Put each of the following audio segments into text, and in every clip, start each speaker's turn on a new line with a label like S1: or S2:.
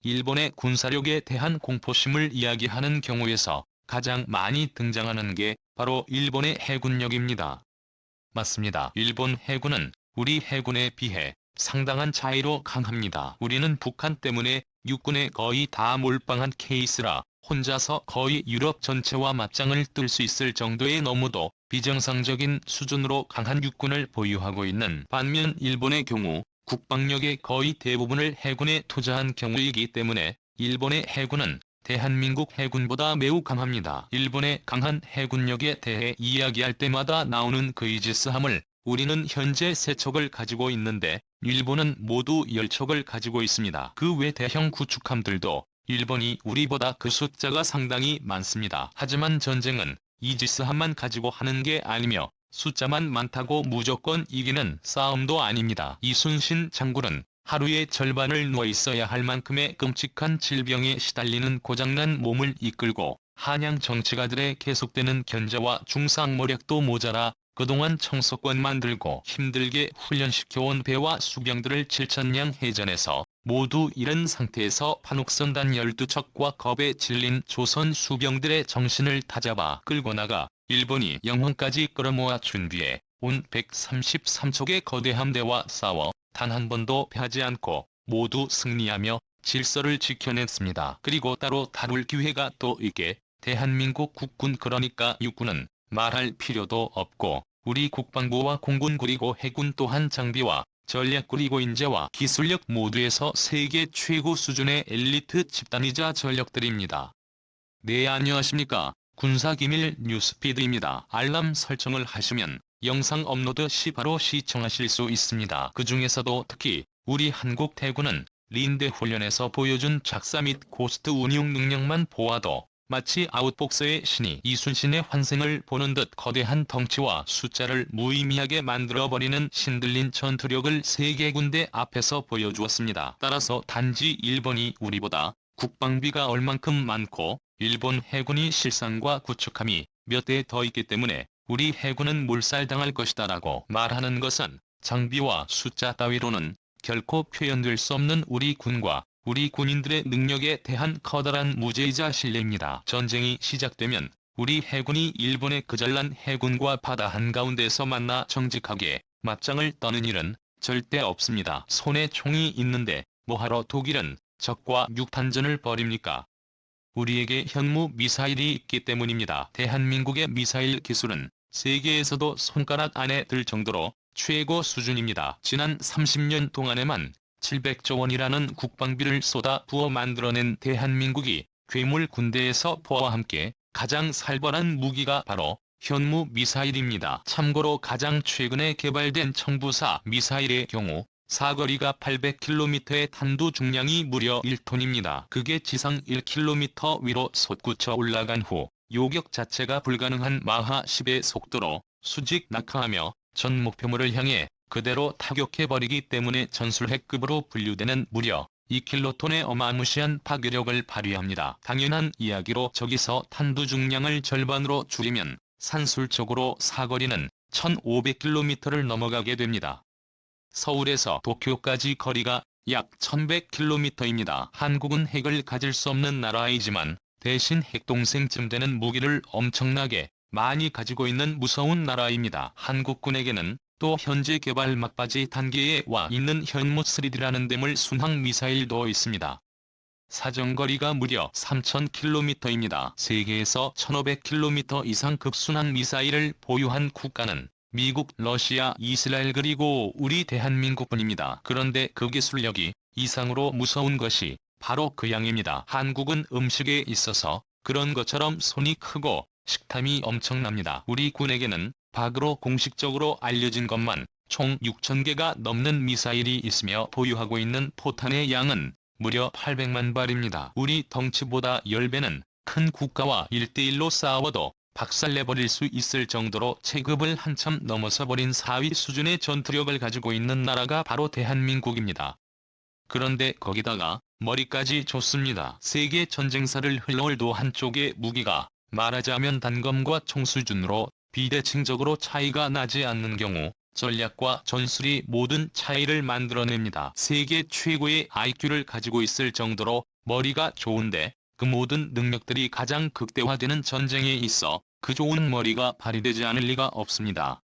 S1: 일본의 군사력에 대한 공포심을 이야기하는 경우에서 가장 많이 등장하는 게 바로 일본의 해군력입니다. 맞습니다. 일본 해군은 우리 해군에 비해 상당한 차이로 강합니다. 우리는 북한 때문에 육군에 거의 다 몰빵한 케이스라 혼자서 거의 유럽 전체와 맞짱을 뜰 수 있을 정도의 너무도 비정상적인 수준으로 강한 육군을 보유하고 있는 반면 일본의 경우 국방력의 거의 대부분을 해군에 투자한 경우이기 때문에 일본의 해군은 대한민국 해군보다 매우 강합니다. 일본의 강한 해군력에 대해 이야기할 때마다 나오는 그 이지스함을 우리는 현재 3척을 가지고 있는데 일본은 모두 10척을 가지고 있습니다. 그 외 대형 구축함들도 일본이 우리보다 그 숫자가 상당히 많습니다. 하지만 전쟁은 이지스함만 가지고 하는 게 아니며 숫자만 많다고 무조건 이기는 싸움도 아닙니다. 이순신 장군은 하루의 절반을 누워있어야 할 만큼의 끔찍한 질병에 시달리는 고장난 몸을 이끌고 한양 정치가들의 계속되는 견제와 중상모략도 모자라 그동안 청소권만 들고 힘들게 훈련시켜온 배와 수병들을 7,000량 해전에서 모두 잃은 상태에서 판옥선단 12척과 겁에 질린 조선 수병들의 정신을 다잡아 끌고 나가 일본이 영흥까지 끌어모아 준비해 온 133척의 거대 함대와 싸워 단 한 번도 패하지 않고 모두 승리하며 질서를 지켜냈습니다. 그리고 따로 다룰 기회가 또 있게 대한민국 국군 그러니까 육군은 말할 필요도 없고 우리 국방부와 공군 그리고 해군 또한 장비와 전략 그리고 인재와 기술력 모두에서 세계 최고 수준의 엘리트 집단이자 전력들입니다. 네, 안녕하십니까. 군사기밀 뉴스피드입니다. 알람 설정을 하시면 영상 업로드 시 바로 시청하실 수 있습니다. 그 중에서도 특히 우리 한국 해군은 린데 훈련에서 보여준 작사 및 고스트 운용 능력만 보아도 마치 아웃복서의 신이 이순신의 환생을 보는 듯 거대한 덩치와 숫자를 무의미하게 만들어버리는 신들린 전투력을 세계 군대 앞에서 보여주었습니다. 따라서 단지 일본이 우리보다 국방비가 얼만큼 많고 일본 해군이 실상과 구축함이 몇 대 더 있기 때문에 우리 해군은 몰살당할 것이다라고 말하는 것은 장비와 숫자 따위로는 결코 표현될 수 없는 우리 군과 우리 군인들의 능력에 대한 커다란 무죄이자 신뢰입니다. 전쟁이 시작되면 우리 해군이 일본의 그 잘난 해군과 바다 한가운데서 만나 정직하게 맞짱을 떠는 일은 절대 없습니다. 손에 총이 있는데 뭐하러 독일은 적과 육탄전을 벌입니까? 우리에게 현무 미사일이 있기 때문입니다. 대한민국의 미사일 기술은 세계에서도 손가락 안에 들 정도로 최고 수준입니다. 지난 30년 동안에만 700조 원이라는 국방비를 쏟아 부어 만들어낸 대한민국이 괴물 군대에서 포와 함께 가장 살벌한 무기가 바로 현무 미사일입니다. 참고로 가장 최근에 개발된 청부사 미사일의 경우 사거리가 800km의 탄두 중량이 무려 1톤입니다. 그게 지상 1km 위로 솟구쳐 올라간 후 요격 자체가 불가능한 마하 10의 속도로 수직 낙하하며 전 목표물을 향해 그대로 타격해버리기 때문에 전술핵급으로 분류되는 무려 2킬로톤의 어마무시한 파괴력을 발휘합니다. 당연한 이야기로 저기서 탄두 중량을 절반으로 줄이면 산술적으로 사거리는 1500km를 넘어가게 됩니다. 서울에서 도쿄까지 거리가 약 1100km입니다. 한국은 핵을 가질 수 없는 나라이지만 대신 핵동생쯤 되는 무기를 엄청나게 많이 가지고 있는 무서운 나라입니다. 한국군에게는 또 현재 개발 막바지 단계에 와 있는 현무 3D라는 대물 순항 미사일도 있습니다. 사정거리가 무려 3000km입니다. 세계에서 1500km 이상 급순항 미사일을 보유한 국가는 미국, 러시아, 이스라엘 그리고 우리 대한민국뿐입니다. 그런데 그 기술력이 이상으로 무서운 것이 바로 그 양입니다. 한국은 음식에 있어서 그런 것처럼 손이 크고 식탐이 엄청납니다. 우리 군에게는 박으로 공식적으로 알려진 것만 총 6,000개가 넘는 미사일이 있으며 보유하고 있는 포탄의 양은 무려 800만 발입니다. 우리 덩치보다 10배는 큰 국가와 1대1로 싸워도 박살내버릴 수 있을 정도로 체급을 한참 넘어서 버린 4위 수준의 전투력을 가지고 있는 나라가 바로 대한민국입니다. 그런데 거기다가 머리까지 좋습니다. 세계 전쟁사를 흘러올도 한쪽의 무기가 말하자면 단검과 총 수준으로 비대칭적으로 차이가 나지 않는 경우 전략과 전술이 모든 차이를 만들어냅니다. 세계 최고의 IQ를 가지고 있을 정도로 머리가 좋은데 그 모든 능력들이 가장 극대화되는 전쟁에 있어 그 좋은 머리가 발휘되지 않을 리가 없습니다.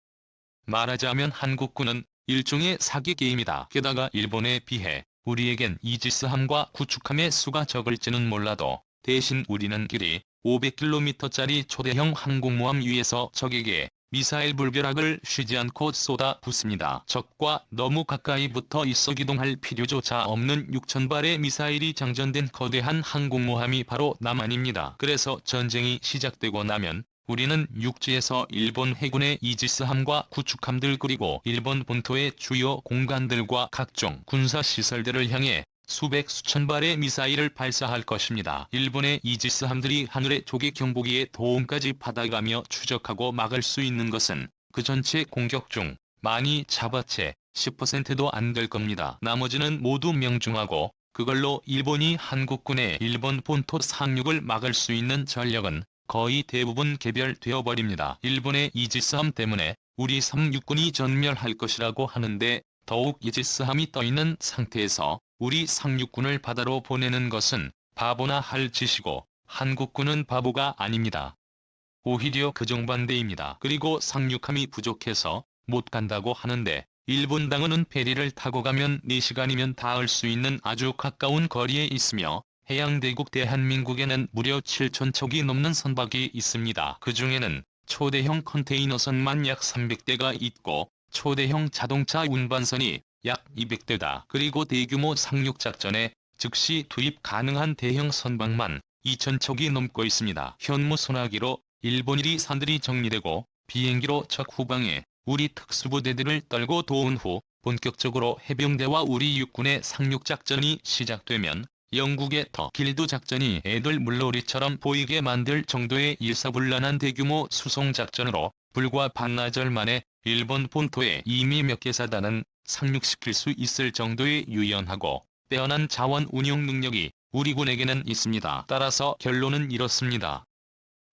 S1: 말하자면 한국군은 일종의 사기 게임이다. 게다가 일본에 비해 우리에겐 이지스함과 구축함의 수가 적을지는 몰라도 대신 우리는 길이 500km짜리 초대형 항공모함 위에서 적에게 미사일 불벼락을 쉬지 않고 쏟아 붓습니다. 적과 너무 가까이 붙어 있어 기동할 필요조차 없는 6,000발의 미사일이 장전된 거대한 항공모함이 바로 남한입니다. 그래서 전쟁이 시작되고 나면 우리는 육지에서 일본 해군의 이지스함과 구축함들 그리고 일본 본토의 주요 공간들과 각종 군사시설들을 향해 수백 수천 발의 미사일을 발사할 것입니다. 일본의 이지스함들이 하늘의 조기 경보기에 도움까지 받아가며 추적하고 막을 수 있는 것은 그 전체 공격 중 많이 잡아채 10%도 안 될 겁니다. 나머지는 모두 명중하고 그걸로 일본이 한국군의 일본 본토 상륙을 막을 수 있는 전력은 거의 대부분 개별되어 버립니다. 일본의 이지스함 때문에 우리 3육군이 전멸할 것이라고 하는데 더욱 이지스함이 떠있는 상태에서 우리 상륙군을 바다로 보내는 것은 바보나 할 짓이고 한국군은 바보가 아닙니다. 오히려 그 정반대입니다. 그리고 상륙함이 부족해서 못 간다고 하는데 일본 당은은 페리를 타고 가면 4시간이면 닿을 수 있는 아주 가까운 거리에 있으며 해양대국 대한민국에는 무려 7,000척이 넘는 선박이 있습니다. 그 중에는 초대형 컨테이너선만 약 300대가 있고 초대형 자동차 운반선이 약 200대다. 그리고 대규모 상륙작전에 즉시 투입 가능한 대형 선박만 2,000척이 넘고 있습니다. 현무 소나기로 일본인이 산들이 정리되고 비행기로 적 후방에 우리 특수부대들을 떨고 도운 후 본격적으로 해병대와 우리 육군의 상륙작전이 시작되면 영국의 더 길드 작전이 애들 물놀이처럼 보이게 만들 정도의 일사불란한 대규모 수송작전으로 불과 반나절 만에 일본 본토에 이미 몇 개 사단은 상륙시킬 수 있을 정도의 유연하고 빼어난 자원 운용 능력이 우리 군에게는 있습니다. 따라서 결론은 이렇습니다.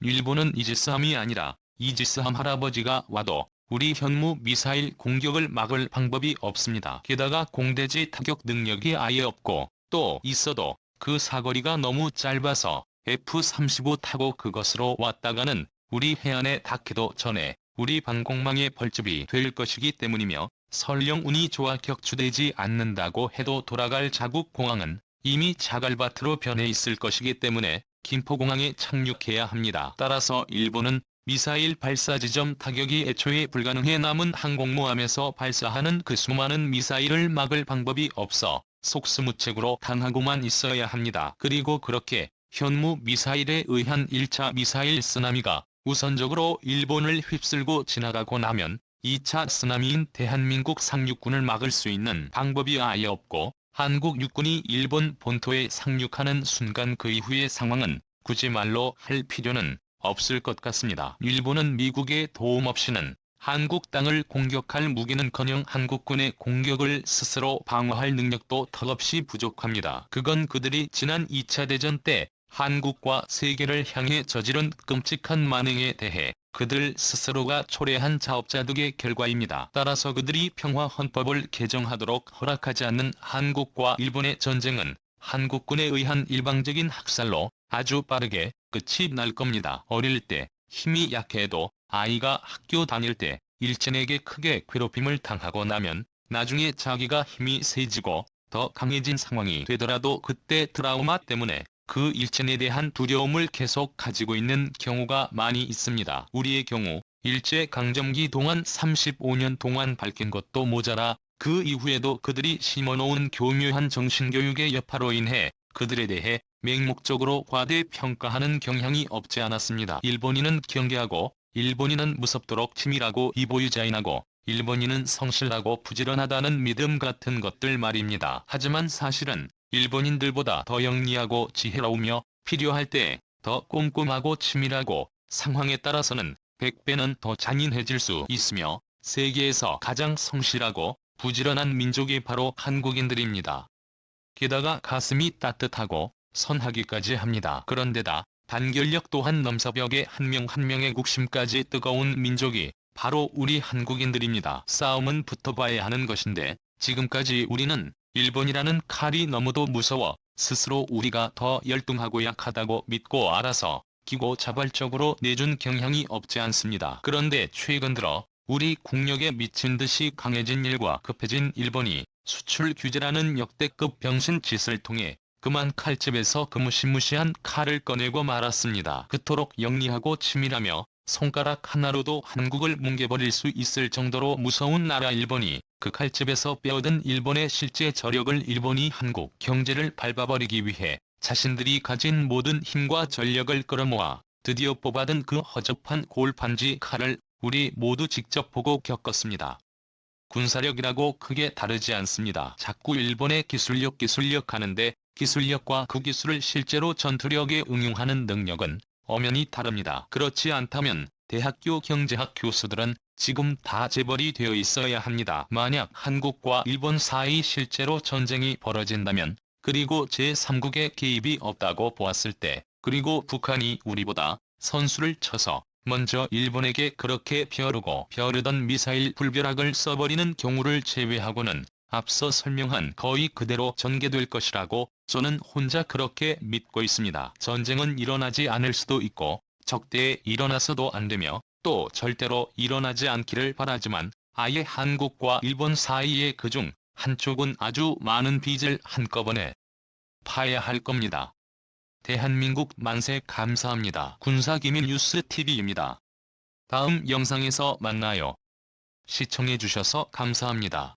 S1: 일본은 이지스함이 아니라 이지스함 할아버지가 와도 우리 현무 미사일 공격을 막을 방법이 없습니다. 게다가 공대지 타격 능력이 아예 없고 또 있어도 그 사거리가 너무 짧아서 F-35 타고 그것으로 왔다가는 우리 해안에 닿기도 전에 우리 방공망에 벌집이 될 것이기 때문이며 설령 운이 좋아 격추되지 않는다고 해도 돌아갈 자국 공항은 이미 자갈밭으로 변해 있을 것이기 때문에 김포공항에 착륙해야 합니다. 따라서 일본은 미사일 발사 지점 타격이 애초에 불가능해 남은 항공모함에서 발사하는 그 수많은 미사일을 막을 방법이 없어 속수무책으로 당하고만 있어야 합니다. 그리고 그렇게 현무 미사일에 의한 1차 미사일 쓰나미가 우선적으로 일본을 휩쓸고 지나가고 나면 2차 쓰나미인 대한민국 상륙군을 막을 수 있는 방법이 아예 없고 한국 육군이 일본 본토에 상륙하는 순간 그 이후의 상황은 굳이 말로 할 필요는 없을 것 같습니다. 일본은 미국의 도움 없이는 한국 땅을 공격할 무기는커녕 한국군의 공격을 스스로 방어할 능력도 턱없이 부족합니다. 그건 그들이 지난 2차 대전 때 한국과 세계를 향해 저지른 끔찍한 만행에 대해 그들 스스로가 초래한 자업자득의 결과입니다. 따라서 그들이 평화헌법을 개정하도록 허락하지 않는 한국과 일본의 전쟁은 한국군에 의한 일방적인 학살로 아주 빠르게 끝이 날 겁니다. 어릴 때 힘이 약해도 아이가 학교 다닐 때 일진에게 크게 괴롭힘을 당하고 나면 나중에 자기가 힘이 세지고 더 강해진 상황이 되더라도 그때 트라우마 때문에 그 일진에 대한 두려움을 계속 가지고 있는 경우가 많이 있습니다. 우리의 경우 일제강점기 동안 35년 동안 밝힌 것도 모자라 그 이후에도 그들이 심어놓은 교묘한 정신교육의 여파로 인해 그들에 대해 맹목적으로 과대평가하는 경향이 없지 않았습니다. 일본인은 경계하고 일본인은 무섭도록 치밀하고 이보유자인하고 일본인은 성실하고 부지런하다는 믿음 같은 것들 말입니다. 하지만 사실은 일본인들보다 더 영리하고 지혜로우며 필요할 때 더 꼼꼼하고 치밀하고 상황에 따라서는 100배는 더 잔인해질 수 있으며 세계에서 가장 성실하고 부지런한 민족이 바로 한국인들입니다. 게다가 가슴이 따뜻하고 선하기까지 합니다. 그런데다 단결력 또한 넘사벽에 한 명 한 명의 국심까지 뜨거운 민족이 바로 우리 한국인들입니다. 싸움은 붙어봐야 하는 것인데 지금까지 우리는 일본이라는 칼이 너무도 무서워 스스로 우리가 더 열등하고 약하다고 믿고 알아서 기고 자발적으로 내준 경향이 없지 않습니다. 그런데 최근 들어 우리 국력에 미친 듯이 강해진 일과 급해진 일본이 수출 규제라는 역대급 병신 짓을 통해 그만 칼집에서 그 무시무시한 칼을 꺼내고 말았습니다. 그토록 영리하고 치밀하며 손가락 하나로도 한국을 뭉개버릴 수 있을 정도로 무서운 나라 일본이 그 칼집에서 빼어든 일본의 실제 저력을 일본이 한국 경제를 밟아버리기 위해 자신들이 가진 모든 힘과 전력을 끌어모아 드디어 뽑아든 그 허접한 골판지 칼을 우리 모두 직접 보고 겪었습니다. 군사력이라고 크게 다르지 않습니다. 자꾸 일본의 기술력 하는데 기술력과 그 기술을 실제로 전투력에 응용하는 능력은 엄연히 다릅니다. 그렇지 않다면 대학교 경제학 교수들은 지금 다 재벌이 되어 있어야 합니다. 만약 한국과 일본 사이 실제로 전쟁이 벌어진다면, 그리고 제3국의 개입이 없다고 보았을 때, 그리고 북한이 우리보다 선수를 쳐서 먼저 일본에게 그렇게 벼르던 미사일 불벼락을 써버리는 경우를 제외하고는 앞서 설명한 거의 그대로 전개될 것이라고 저는 혼자 그렇게 믿고 있습니다. 전쟁은 일어나지 않을 수도 있고 적대에 일어나서도 안 되며 또 절대로 일어나지 않기를 바라지만 아예 한국과 일본 사이의 그중 한쪽은 아주 많은 빚을 한꺼번에 파야 할 겁니다. 대한민국 만세. 감사합니다. 군사기밀 뉴스TV입니다. 다음 영상에서 만나요. 시청해주셔서 감사합니다.